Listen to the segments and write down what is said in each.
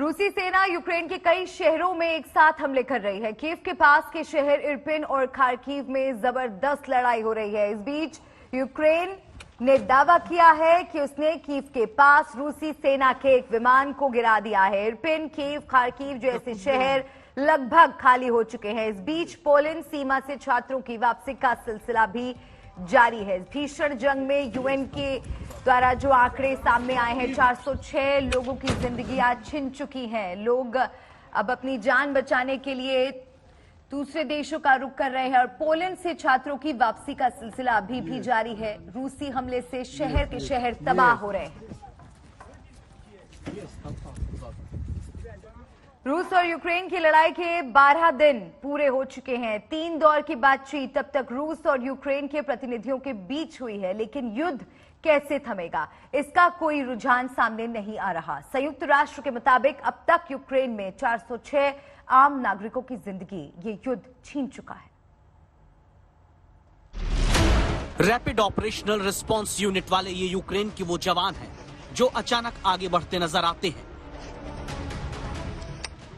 रूसी सेना यूक्रेन के कई शहरों में एक साथ हमले कर रही है। कीव के पास के शहर इरपिन और खार्किव में जबरदस्त लड़ाई हो रही है। इस बीच यूक्रेन ने दावा किया है कि उसने कीव के पास रूसी सेना के एक विमान को गिरा दिया है। इरपिन, कीव, खार्किव जैसे शहर लगभग खाली हो चुके हैं। इस बीच पोलैंड सीमा से छात्रों की वापसी का सिलसिला भी जारी है। भीषण जंग में यूएन के द्वारा जो आंकड़े सामने आए हैं, 406 लोगों की जिंदगियां छिन चुकी हैं। लोग अब अपनी जान बचाने के लिए दूसरे देशों का रुख कर रहे हैं और पोलैंड से छात्रों की वापसी का सिलसिला अभी भी जारी है। रूसी हमले से शहर के शहर तबाह हो रहे हैं। रूस और यूक्रेन की लड़ाई के 12 दिन पूरे हो चुके हैं। 3 दौर की बातचीत तब तक रूस और यूक्रेन के प्रतिनिधियों के बीच हुई है, लेकिन युद्ध कैसे थमेगा, इसका कोई रुझान सामने नहीं आ रहा। संयुक्त राष्ट्र के मुताबिक अब तक यूक्रेन में 406 आम नागरिकों की जिंदगी ये युद्ध छीन चुका है। रैपिड ऑपरेशनल रिस्पांस यूनिट वाले ये यूक्रेन के वो जवान हैं जो अचानक आगे बढ़ते नजर आते हैं।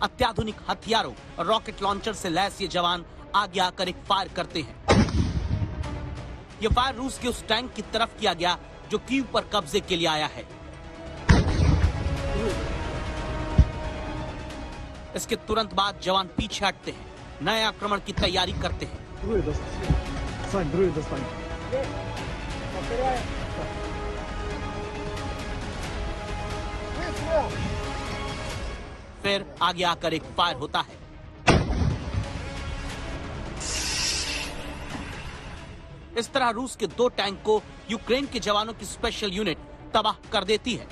अत्याधुनिक हथियारों और रॉकेट लॉन्चर से लैस ये जवान आगे आकर एक फायर करते हैं। ये फायर रूस के उस टैंक की तरफ किया गया जो कीव पर कब्जे के लिए आया है। इसके तुरंत बाद जवान पीछे हटते हैं, नए आक्रमण की तैयारी करते हैं। फिर आगे आकर एक फायर होता है। इस तरह रूस के 2 टैंक को यूक्रेन के जवानों की स्पेशल यूनिट तबाह कर देती है।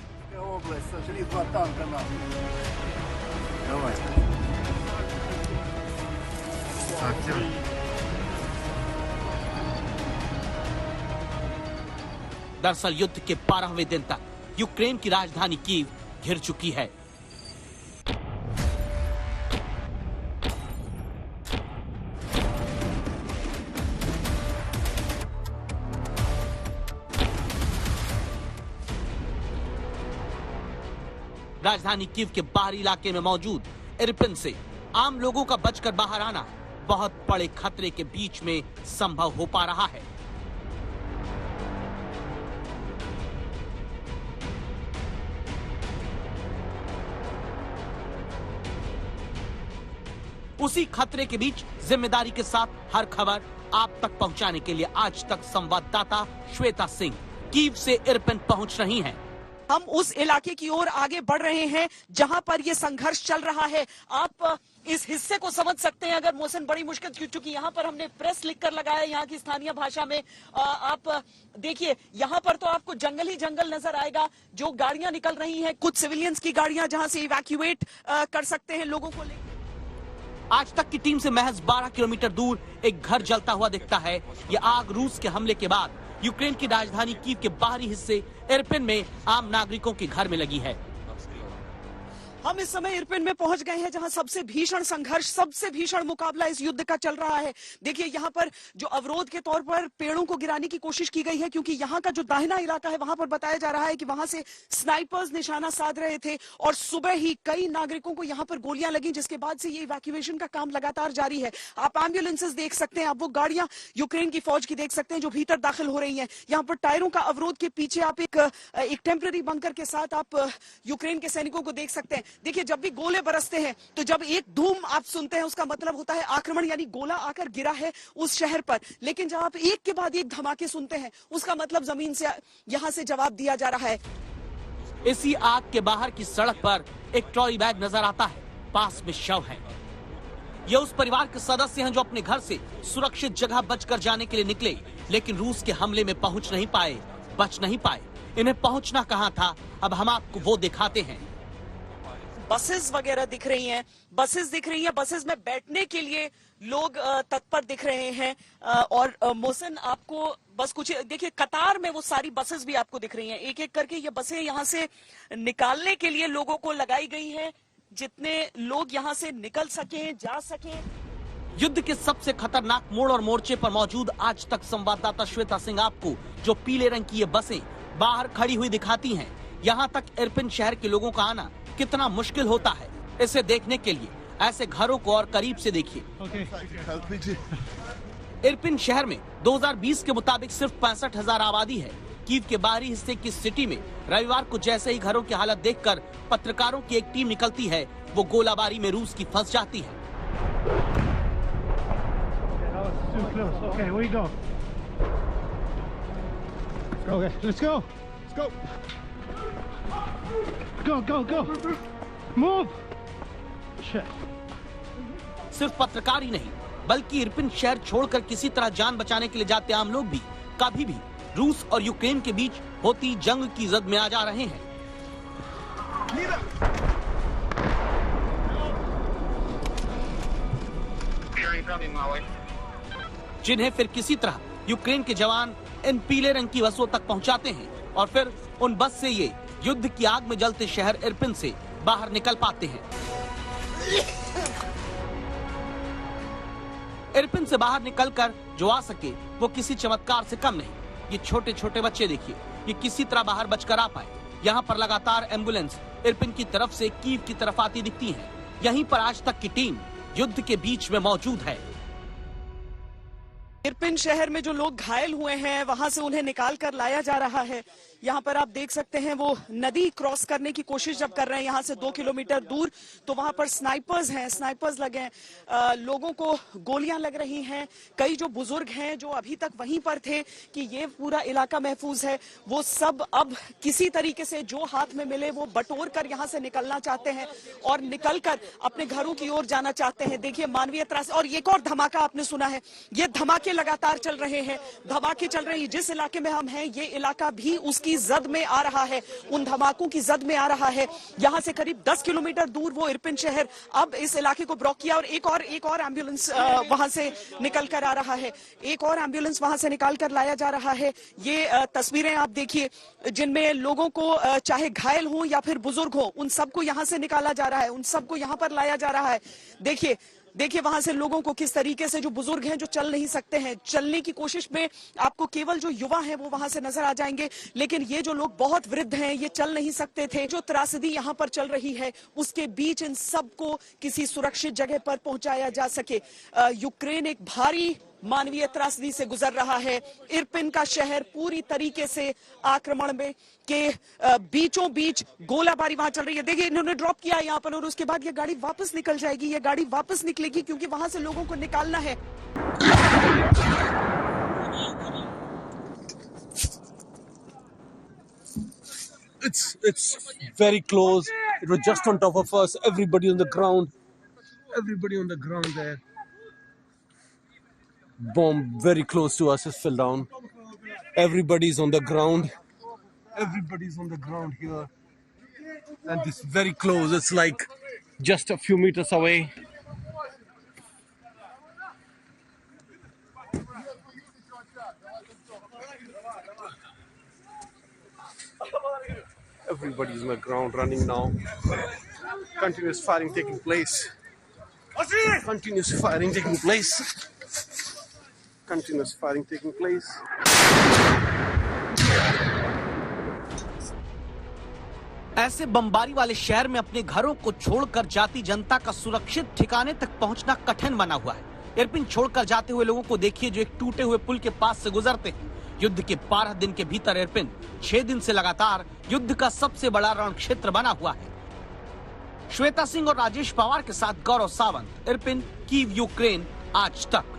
दरअसल युद्ध के 12वें दिन तक यूक्रेन की राजधानी कीव घिर चुकी है। राजधानी कीव के बाहरी इलाके में मौजूद इरपिन से आम लोगों का बचकर बाहर आना बहुत बड़े खतरे के बीच में संभव हो पा रहा है। उसी खतरे के बीच जिम्मेदारी के साथ हर खबर आप तक पहुंचाने के लिए आज तक संवाददाता श्वेता सिंह कीव से इरपिन पहुंच रही हैं। हम उस इलाके की ओर आगे बढ़ रहे हैं जहां पर ये संघर्ष चल रहा है। आप इस हिस्से को समझ सकते हैं। अगर मौसम बड़ी मुश्किल, क्योंकि यहाँ पर हमने प्रेस लिखकर लगाया यहाँ की स्थानीय भाषा में। आप देखिए यहाँ पर तो आपको जंगल ही जंगल नजर आएगा। जो गाड़ियां निकल रही हैं, कुछ सिविलियंस की गाड़ियां जहां से इवैक्यूएट कर सकते हैं लोगों को लेकर। आज तक की टीम से महज 12 किलोमीटर दूर एक घर जलता हुआ दिखता है। ये आग रूस के हमले के बाद यूक्रेन की राजधानी कीव के बाहरी हिस्से इरपिन में आम नागरिकों के घर में लगी है। हम इस समय इरपिन में पहुंच गए हैं जहां सबसे भीषण संघर्ष, सबसे भीषण मुकाबला इस युद्ध का चल रहा है। देखिए यहाँ पर जो अवरोध के तौर पर पेड़ों को गिराने की कोशिश की गई है, क्योंकि यहाँ का जो दाहिना इलाका है वहां पर बताया जा रहा है कि वहां से स्नाइपर्स निशाना साध रहे थे और सुबह ही कई नागरिकों को यहाँ पर गोलियां लगी, जिसके बाद से ये इवैक्यूएशन का काम लगातार जारी है। आप एम्बुलेंसेस देख सकते हैं, आप वो गाड़ियां यूक्रेन की फौज की देख सकते हैं जो भीतर दाखिल हो रही है। यहाँ पर टायरों का अवरोध के पीछे आप एक टेम्पररी बंकर के साथ आप यूक्रेन के सैनिकों को देख सकते हैं। देखिए जब भी गोले बरसते हैं तो जब एक धूम आप सुनते हैं उसका मतलब होता है आक्रमण, यानी गोला आकर गिरा है उस शहर पर। लेकिन जब आप एक के बाद एक धमाके सुनते हैं उसका मतलब जमीन से यहां से जवाब दिया जा रहा है। इसी आग के बाहर की सड़क पर एक ट्रॉली बैग नजर आता है, पास में शव है। ये उस परिवार के सदस्य हैं जो अपने घर से सुरक्षित जगह बचकर जाने के लिए निकले, लेकिन रूस के हमले में पहुंच नहीं पाए, बच नहीं पाए। इन्हें पहुंचना कहां था, अब हम आपको वो दिखाते हैं। बसेस वगैरह दिख रही हैं, बसेस दिख रही हैं, बसेस में बैठने के लिए लोग तत्पर दिख रहे हैं। और मोहसिन आपको बस कुछ देखिए, कतार में वो सारी बसेस भी आपको दिख रही हैं। एक एक करके ये बसें यहाँ से निकालने के लिए लोगों को लगाई गई हैं, जितने लोग यहाँ से निकल सकें, जा सकें। युद्ध के सबसे खतरनाक मोड़ और मोर्चे पर मौजूद आज तक संवाददाता श्वेता सिंह आपको जो पीले रंग की ये बसें बाहर खड़ी हुई दिखाती हैं। यहाँ तक इरपिन शहर के लोगों का आना कितना मुश्किल होता है इसे देखने के लिए ऐसे घरों को और करीब से देखिए। इरपिन शहर में 2020 के मुताबिक सिर्फ 65,000 आबादी है। कीव के बाहरी हिस्से की सिटी में रविवार को जैसे ही घरों की हालत देखकर पत्रकारों की एक टीम निकलती है, वो गोलाबारी में रूस की फंस जाती है। सिर्फ पत्रकार ही नहीं, बल्कि इरपिन शहर छोड़कर किसी तरह जान बचाने के लिए जाते आम लोग भी कभी भी रूस और यूक्रेन के बीच होती जंग की जद में आ जा रहे हैं। जिन्हें फिर किसी तरह यूक्रेन के जवान इन पीले रंग की बसों तक पहुंचाते हैं और फिर उन बस से ये युद्ध की आग में जलते शहर इरपिन से बाहर निकल पाते हैं। इरपिन से बाहर निकलकर जो आ सके वो किसी चमत्कार से कम नहीं। ये छोटे छोटे बच्चे देखिए, ये किसी तरह बाहर बचकर आ पाए। यहाँ पर लगातार एम्बुलेंस इरपिन की तरफ से कीव की तरफ आती दिखती है। यहीं पर आज तक की टीम युद्ध के बीच में मौजूद है। इरपिन शहर में जो लोग घायल हुए हैं वहां से उन्हें निकाल कर लाया जा रहा है। यहाँ पर आप देख सकते हैं वो नदी क्रॉस करने की कोशिश जब कर रहे हैं यहाँ से 2 किलोमीटर दूर, तो वहां पर स्नाइपर्स हैं, स्नाइपर्स लगे हैं, लोगों को गोलियां लग रही हैं। कई जो बुजुर्ग हैं जो अभी तक वहीं पर थे कि ये पूरा इलाका महफूज है, वो सब अब किसी तरीके से जो हाथ में मिले वो बटोर कर यहाँ से निकलना चाहते हैं और निकलकर अपने घरों की ओर जाना चाहते हैं। देखिए मानवीय त्रास। और एक और धमाका आपने सुना है, ये धमाके लगातार चल रहे हैं, धमाके चल रहे हैं। जिस इलाके में हम हैं ये इलाका भी उसकी जद में आ रहा है, उन धमाकों की जद में आ रहा है। यहां से करीब 10 किलोमीटर दूर वो इरपिन शहर अब इस इलाके को ब्लॉक किया और एक और एम्बुलेंस वहां से निकल कर आ रहा है, एक और एम्बुलेंस वहां से निकाल कर लाया जा रहा है। ये तस्वीरें आप देखिए जिनमें लोगों को चाहे घायल हो या फिर बुजुर्ग हो, उन सबको यहां से निकाला जा रहा है, उन सबको यहां पर लाया जा रहा है। देखिए वहां से लोगों को किस तरीके से, जो बुजुर्ग हैं जो चल नहीं सकते हैं, चलने की कोशिश में आपको केवल जो युवा हैं वो वहां से नजर आ जाएंगे, लेकिन ये जो लोग बहुत वृद्ध हैं ये चल नहीं सकते थे। जो त्रासदी यहाँ पर चल रही है उसके बीच इन सबको किसी सुरक्षित जगह पर पहुंचाया जा सके। यूक्रेन एक भारी मानवीय त्रासदी से गुजर रहा है। इरपिन का शहर पूरी तरीके से आक्रमण में के बीचों बीच गोलाबारी वहां चल रही है। देखिए इन्होंने ड्रॉप किया यहाँ पर और उसके बाद ये गाड़ी वापस निकल जाएगी, ये गाड़ी वापस निकलेगी क्योंकि वहां से लोगों को निकालना है। It's very close. It was just on top of us. Everybody on the ground there. Bomb very close to us has fell down. Everybody's on the ground. Everybody's on the ground here. And this very close. It's like just a few meters away. Everybody's on the ground running now. Continuous firing taking place. Continuous firing taking place. Continuous firing taking place. ऐसे बमबारी वाले शहर में अपने घरों को छोड़कर जाती जनता का सुरक्षित ठिकाने तक पहुंचना कठिन बना हुआ है। इरपिन छोड़कर जाते हुए लोगों को देखिए जो एक टूटे हुए पुल के पास से गुजरते हैं। युद्ध के 12 दिन के भीतर इरपिन 6 दिन से लगातार युद्ध का सबसे बड़ा रण क्षेत्र बना हुआ है। श्वेता सिंह और राजेश पवार के साथ गौरव सावंत, इरपिन, कीव, यूक्रेन आज तक।